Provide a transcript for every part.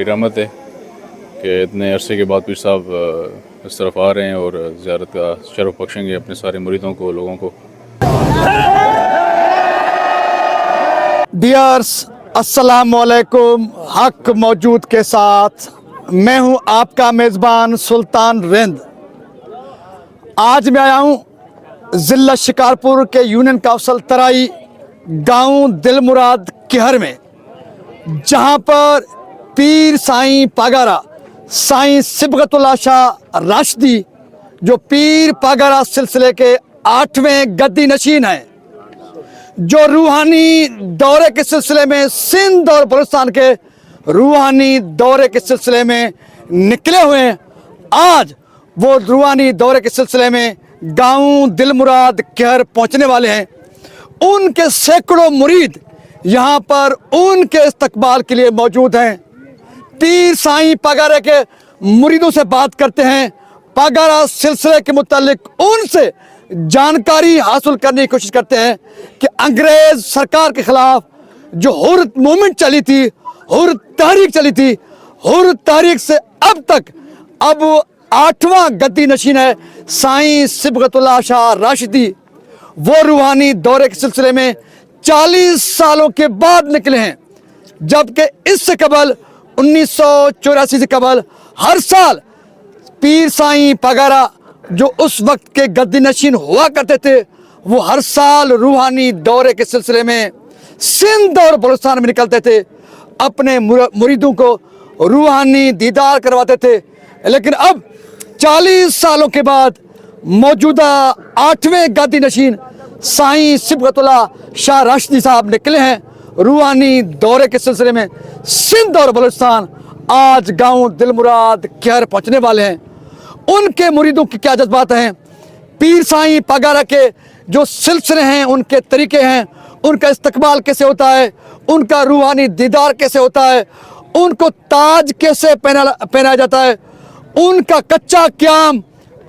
رحمت ہے کہ اتنے عرصے کے بعد پیر صاحب اس طرف آ رہے ہیں اور زیارت کا شرف بخشیں گے اپنے سارے مریدوں کو، لوگوں کو۔ ڈیئرس، السلام علیکم۔ حق موجود کے ساتھ میں ہوں آپ کا میزبان سلطان رند۔ آج میں آیا ہوں ضلع شکارپور کے یونین کونسل ترائی گاؤں دل مراد کہر میں، جہاں پر پیر سائیں پاگارا سائیں صبغت اللہ شاہ راشدی جو پیر پاگارا سلسلے کے 8ویں گدی نشین ہیں، جو روحانی دورے کے سلسلے میں سندھ اور بلوچستان کے روحانی دورے کے سلسلے میں نکلے ہوئے ہیں۔ آج وہ روحانی دورے کے سلسلے میں گاؤں دل مراد کہر پہنچنے والے ہیں۔ ان کے سینکڑوں مرید یہاں پر ان کے استقبال کے لیے موجود ہیں۔ پیر سائیں پاگارا کے مریدوں سے بات کرتے ہیں، پاگارا سلسلے کے متعلق ان سے جانکاری حاصل کرنے کی کوشش کرتے ہیں کہ انگریز سرکار کے خلاف جو حریت موومنٹ چلی تھی، حریت تحریک چلی تھی، حریت تحریک سے اب تک اب 8واں گدی نشین ہے سائیں صبغت اللہ شاہ راشدی۔ وہ روحانی دورے کے سلسلے میں 40 سالوں کے بعد نکلے ہیں، جبکہ اس سے قبل 1984 سے قبل ہر سال پیر سائیں پاگارا جو اس وقت کے گدی نشین ہوا کرتے تھے، وہ ہر سال روحانی دورے کے سلسلے میں سندھ اور بلوچستان میں نکلتے تھے، اپنے مریدوں کو روحانی دیدار کرواتے تھے۔ لیکن اب 40 سالوں کے بعد موجودہ 8ویں گدی نشین سائیں صبغت اللہ شاہ راشدی صاحب نکلے ہیں روحانی دورے کے سلسلے میں سندھ اور بلوچستان۔ آج گاؤں دل مراد کہر پہنچنے والے ہیں۔ ان کے مریدوں کی کیا جذبات ہیں، پیر سائیں پاگارا کے جو سلسلے ہیں، ان کے طریقے ہیں، ان کا استقبال کیسے ہوتا ہے، ان کا روحانی دیدار کیسے ہوتا ہے، ان کو تاج کیسے پہنایا جاتا ہے، ان کا کچا قیام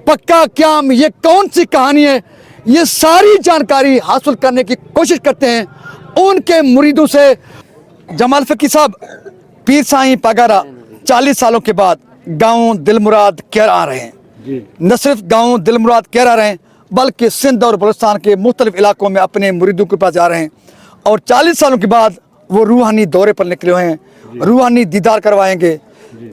پکا قیام یہ کون سی کہانی ہے، یہ ساری جانکاری حاصل کرنے کی کوشش کرتے ہیں ان کے مریدوں سے۔ جمال فقی صاحب، پیر سائیں پاگارا 40 سالوں کے بعد گاؤں دل مراد کہر آ رہے ہیں۔ نہ صرف گاؤں دل مراد کہر آ رہے ہیں بلکہ سندھ اور بلوچستان کے مختلف علاقوں میں اپنے مریدوں کے پاس جا رہے ہیں، اور 40 سالوں کے بعد وہ روحانی دورے پر نکلے ہوئے ہیں، روحانی دیدار کروائیں گے۔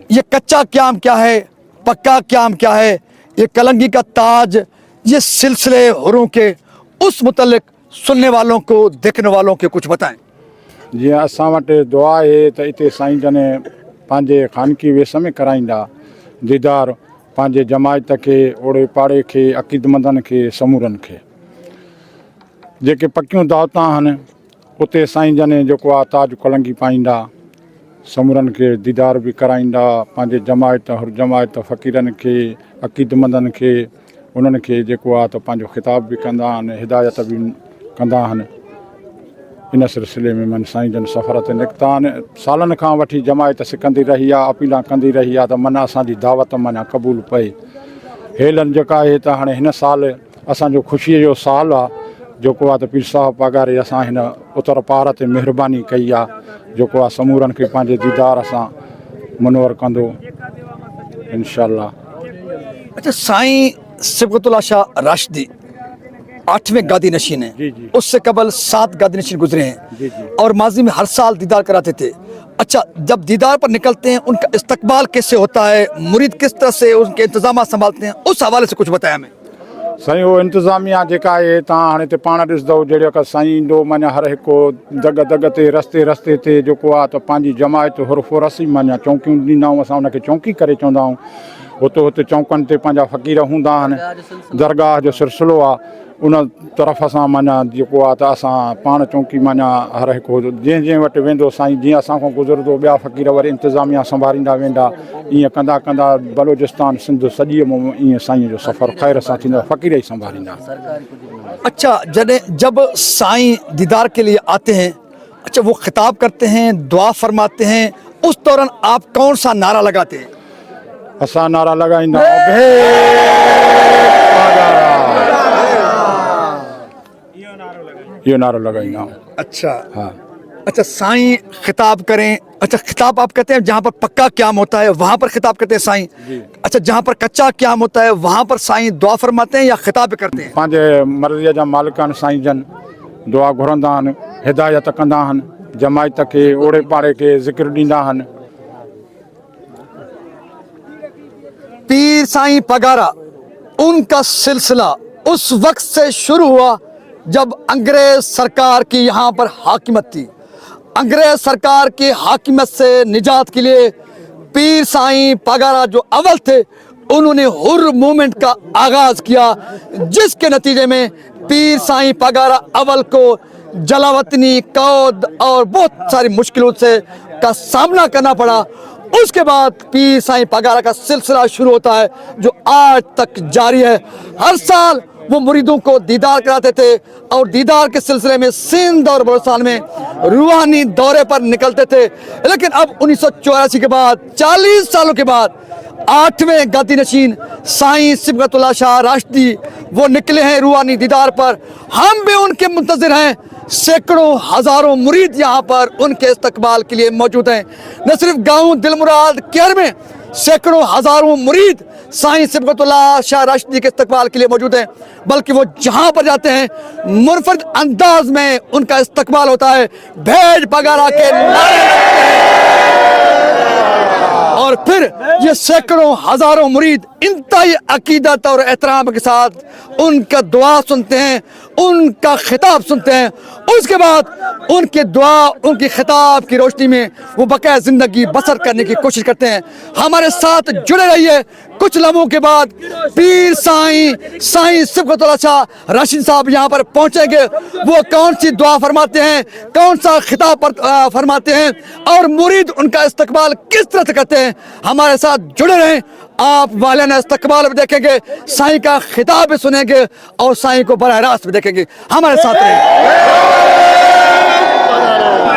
یہ کچا قیام کیا ہے، پکا قیام کیا ہے، یہ کلنگی کا تاج، یہ سلسلے حروں کے اس متعلق سننے والوں کو، دیکھنے والوں کے کچھ بتائیں۔ جی اساں وٹ دعا ہے تو اتنے سائیں جن پانجے خانقی ویس میں کرائیندا دیدار پانجے جماعت کے، اوڑے پاڑے کے، عقید مندن کے، سمورن کے جے پکیوں دعوتاں ہن اتنے سائیں جن جو تاج کلنگی پائیندا، سمورن کے دیدار بھی کرائیندا، پانجے جماعت ہر جماعت فقیرن کے، عقید مندن کے، انہن کے تو پانجو خطاب بھی کندا ہن، ہدایت بھی کندا ہن۔ ان سلسلے میں من سائیں جن سفر تے نکتا ہن، سالن کھان وٹھی جماعت سکندی رہی ہے، اپیلاں کندی رہی ہے، تو من اساں دی دعوت من قبول پئے۔ ہیلن جکا ہے تو ہن ہن سال اساں جو خوشی جو سال آ جو تو پیر صاحب پاگارے اساں ہن اتر پار تے مہربانی کئی آ جو سمورن کے پانجے دیدار اساں منور کندو انشاءاللہ۔ اچھا، سائیں صبغت اللہ شاہ راشدی 8ویں گادی نشین ہیں، اس سے قبل 7 گادی نشین گزرے ہیں، اور ماضی میں ہر سال دیدار کراتے تھے۔ اچھا، جب دیدار پر نکلتے ہیں ان کا استقبال کیسے ہوتا ہے، مرید کس طرح سے ان کے انتظامات سنبھالتے ہیں، اس حوالے سے کچھ بتایا ہمیں۔ سائیں وہ انتظامیہ جکا ہے تاں ہاں تے پانا ڈسدو جڑے کا سائیں دو من ہر ایک دگ دگ تے رستے رستے تے جو تو پانجی جماعت حرف رسی من چونکیوں ڈیندا اساں ان کے چونکی کرے چوندا ہوں، ہوتے چونکن تے پانجا فقیر ہوندا ہن، درگاہ جو سلسلو آ ان طرف اساں مانا جو تو اساں پان چونکی مانا ہر ایک جیں جیں وٹ ویندو سائیں جیں اساں کو گزردو بیا فقیر ور انتظامیہ سنبھالیندا ویندا، این کندا کندا بلوچستان سندھ سڄی این سائیں جو سفر خیر سان تھیندا، فقیر ہی سنبھالیندا۔ اچھا، جب سائیں دیدار کے لیے آتے ہیں، اچھا وہ خطاب کرتے ہیں، دعا فرماتے ہیں، اس دوران آپ کون سا نعرہ لگاتے ہیں؟ اساں نعرہ لگائیندا یہ نعرہ لگائیندا۔ اچھا، ہاں، अच्छा साईं खिताब करें, अच्छा खिताब आप कहते हैं जहाँ पर पक्का क़याम होता है वहाँ पर खिताब करते हैं साईं। अच्छा जहाँ पर कच्चा क़याम होता है वहाँ पर साईं दुआ फरमाते हैं या खिताब करते हैं? पंहिंजे मर्ज़ीअ जा मालिक आहिनि साईं जन, दुआ घुरंदा आहिनि, हिदायत कंदा आहिनि, जमायत खे ओड़े पाड़े खे ज़िक्र ॾींदा आहिनि। पीर साईं पगारा उनका सिलसिला उस वक्त से शुरू हुआ जब अंग्रेज सरकार की यहाँ पर हाकिमत थी। अंग्रेज सरकार की हाकिमत से निजात के लिए पीर साईं पगारा जो अव्वल थे उन्होंने हुर्र मूवमेंट का आगाज किया, जिसके नतीजे में पीर साईं पगारा अव्वल को जलावतनी, कौद और बहुत सारी मुश्किलों से का सामना करना पड़ा। उसके बाद पीर साईं पगारा का सिलसिला शुरू होता है जो आज तक जारी है। हर साल वो मुरीदों को दीदार कराते थे और दीदार के सिलसिले में सिंध और बलूचिस्तान में रूहानी दौरे पर निकलते थे। लेकिन अब 1984 के बाद 40 सालों के बाद 8वें गादी नशीन साईं सिबगतुल्लाह शाह राशिदी वो निकले हैं रूहानी दीदार पर। हम भी उनके मुंतज़िर हैं। सैकड़ों हजारों मुरीद यहाँ पर उनके इस्तकबाल के लिए मौजूद हैं। न सिर्फ गाँव दिलमुराद केर में सैकड़ों हजारों मुरीद साईं सिबगतुल्लाह शाह राशिदी के इस्तकबाल के लिए मौजूद हैं, बल्कि वो जहाँ पर जाते हैं मुनफरद अंदाज में उनका इस्तकबाल होता है। भेज पगारा के नारे और फिर ये सैकड़ों हजारों मुरीद इंतहाई अकीदत और एहतराम के साथ उनका दुआ सुनते हैं, उनका खिताब सुनते हैं। उसके बाद उनके दुआ, उनकी खिताब की रोशनी में वो बकाया ज़िंदगी बसर करने की कोशिश करते हैं। हमारे साथ जुड़े रहिए। कुछ लम्हों के बाद पीर साईं सिबगतुल्लाह शाह राशिदी साहब यहाँ पर पहुँचेंगे। वो कौन सी दुआ फरमाते हैं, कौन सा खिताब फरमाते हैं और मुरीद उनका इस्तकबाल किस तरह से करते हैं, हमारे साथ जुड़े रहें। आप वालियाना इस्तकबाल भी देखेंगे, साईं का खिताब भी सुनेंगे और साईं को बराह रास्त भी देखेंगे। हमारे साथ रहें।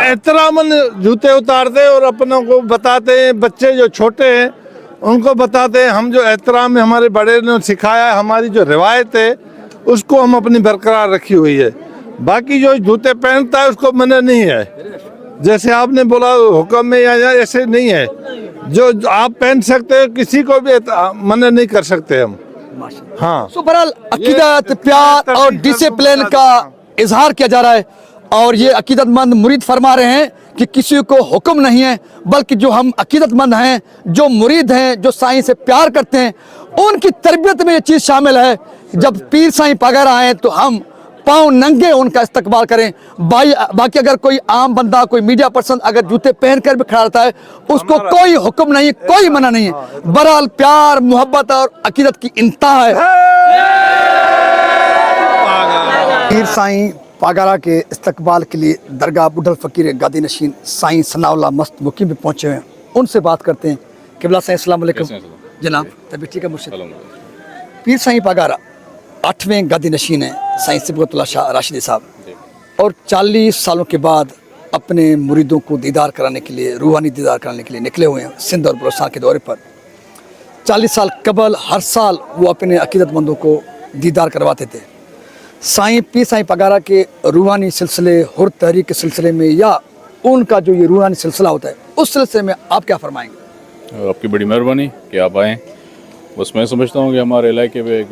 एहतरामन जूते उतारते हैं और अपनों को बताते हैं, बच्चे जो छोटे हैं उनको बताते हैं हम जो एहतराम में हमारे बड़े ने सिखाया है, हमारी जो रिवायत है उसको हम अपनी बरकरार रखी हुई है। बाकी जो जूते पहनता है उसको मना नहीं है, जैसे आपने बोला हुक्म में या ऐसे नहीं है। जो आप पहन सकते हो किसी को भी मना नहीं कर सकते हम। हाँ, तो बहरहाल अकीदत, प्यार और डिसिप्लिन का इजहार किया जा रहा है और ये अकीदतमंद मुरीद फरमा रहे हैं कि किसी को हुक्म नहीं है, बल्कि जो हम अकीदतमंद हैं, जो मुरीद हैं, जो साईं से प्यार करते हैं, उनकी तरबियत में ये चीज़ शामिल है। जब पीर साईं पगारा आए तो हम पाँव नंगे उनका इस्तकबाल करें। बाकी अगर कोई आम बंदा, कोई मीडिया पर्सन अगर जूते पहन कर भी खड़ा रहता है उसको कोई हुक्म नहीं, कोई मना नहीं है। बहरहाल प्यार, मोहब्बत और अकीदत की इंतहा है। पीर साईं पगारा के इस्तकबाल के लिए दरगाह बुढ़ल फ़कीर गादी नशीन साईं सनाउल्लाह मस्त मुकीम भी पहुँचे हैं। उनसे बात करते हैं। क़िबला साईं अस्सलाम वालेकुम जनाब, तबीयत ठीक है मुर्शिद? पीर साईं पगारा 8वें गादी नशीन है साईं सिबगतुल्लाह शाह राशिदी साहब, और 40 सालों के बाद अपने मुरीदों को दीदार कराने के लिए, रूहानी दीदार कराने के लिए निकले हुए हैं सिंध और बलूचिस्तान के दौरे पर। 40 साल कबल हर साल वो अपने अकीदतमंदों को दीदार करवाते थे। साईं पीर साईं पगारा के रूहानी सिलसिले, हुर्र तहरीक के सिलसिले में या उनका जो ये रूहानी सिलसिला होता है उस सिलसिले में आप क्या फरमाएंगे? आपकी बड़ी मेहरबानी कि आप आएँ। बस मैं समझता हूँ कि हमारे इलाके में एक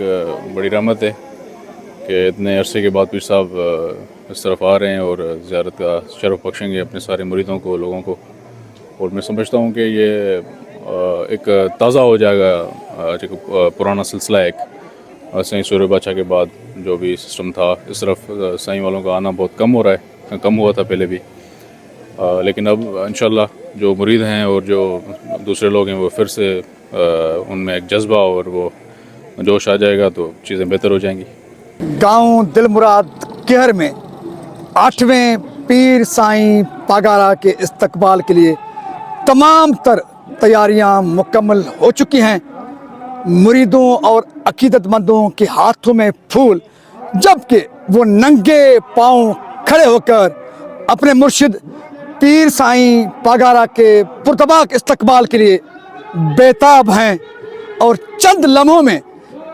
बड़ी रहमत है कि इतने अरसे के बाद पीर साहब इस तरफ आ रहे हैं और ज़ियारत का शरफ बख्शेंगे अपने सारे मुरीदों को, लोगों को। और मैं समझता हूँ कि ये एक ताज़ा हो जाएगा जो पुराना सिलसिला है। एक साईं सूर्य बादशाह के बाद जो भी सिस्टम था, इस तरफ साईं वालों का आना बहुत कम हो रहा है, कम हुआ था पहले भी, लेकिन अब इंशाल्लाह जो मुरीद हैं और जो दूसरे लोग हैं वो फिर से उनमें एक जज्बा और वो जोश आ जाएगा तो चीज़ें बेहतर हो जाएंगी। गांव दिलमुराद केहर में 8वें पीर साईं पगारा के इस्तकबाल के लिए तमाम तर तैयारियां मुकम्मल हो चुकी हैं। मुरीदों और अकीदतमंदों के हाथों में फूल, जबकि वो नंगे पांव खड़े होकर अपने मुर्शिद पीर साईं पगारा के पुरतबाक इस्तकबाल के लिए बेताब हैं। और चंद लम्हों में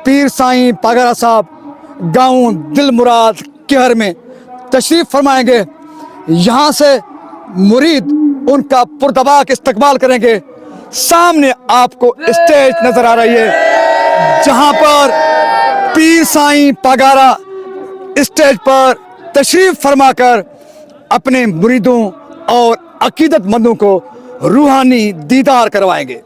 पीर साईं पगारा साहब गांव दिलमुराद केहर में तशरीफ़ फरमाएंगे। यहाँ से मुरीद उनका पुरतबाक इस्तकबाल करेंगे। सामने आपको स्टेज नजर आ रही है जहां पर पीर साईं पगारा स्टेज पर तशरीफ फरमाकर अपने मुरीदों और अकीदतमंदों को रूहानी दीदार करवाएंगे।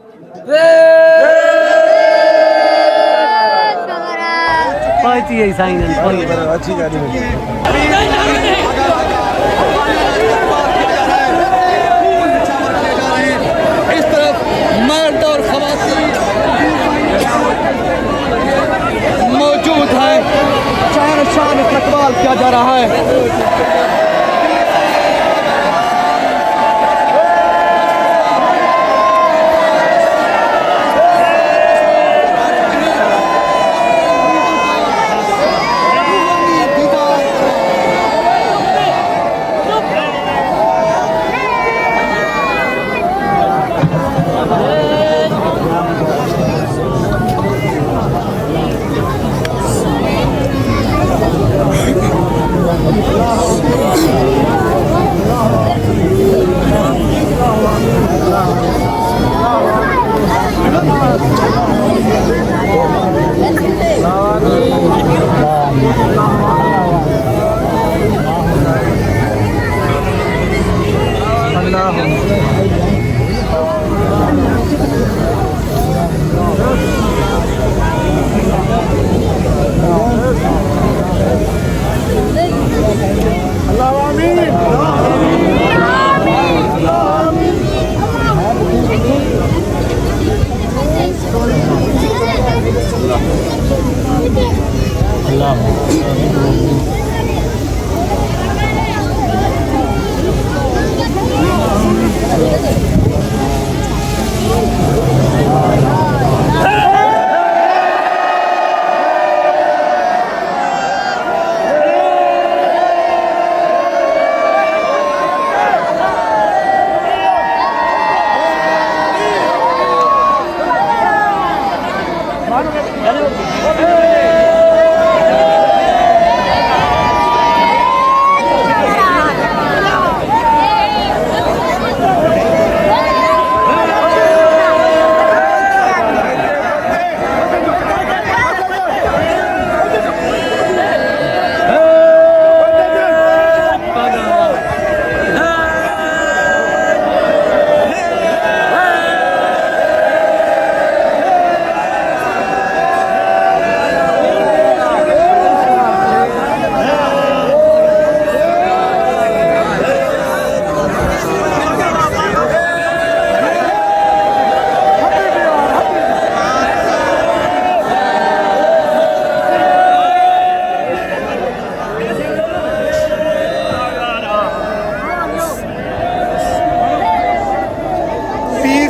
इस तरफ मर्द और ख़वातीन मौजूद हैं, शान शान इस्तकबाल किया जा रहा है।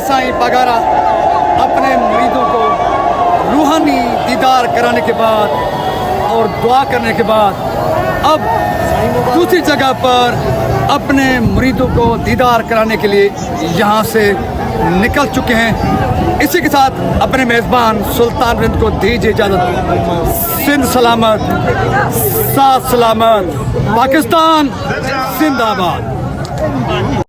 साईं पगारा अपने मुरीदों को रूहानी दीदार कराने के बाद और दुआ करने के बाद अब दूसरी जगह पर अपने मुरीदों को दीदार कराने के लिए यहाँ से निकल चुके हैं। इसी के साथ अपने मेज़बान सुल्तान रिंद को दीजिए इजाज़त। सिंध सलामत, साथ सलामत, पाकिस्तान जिंदाबाद।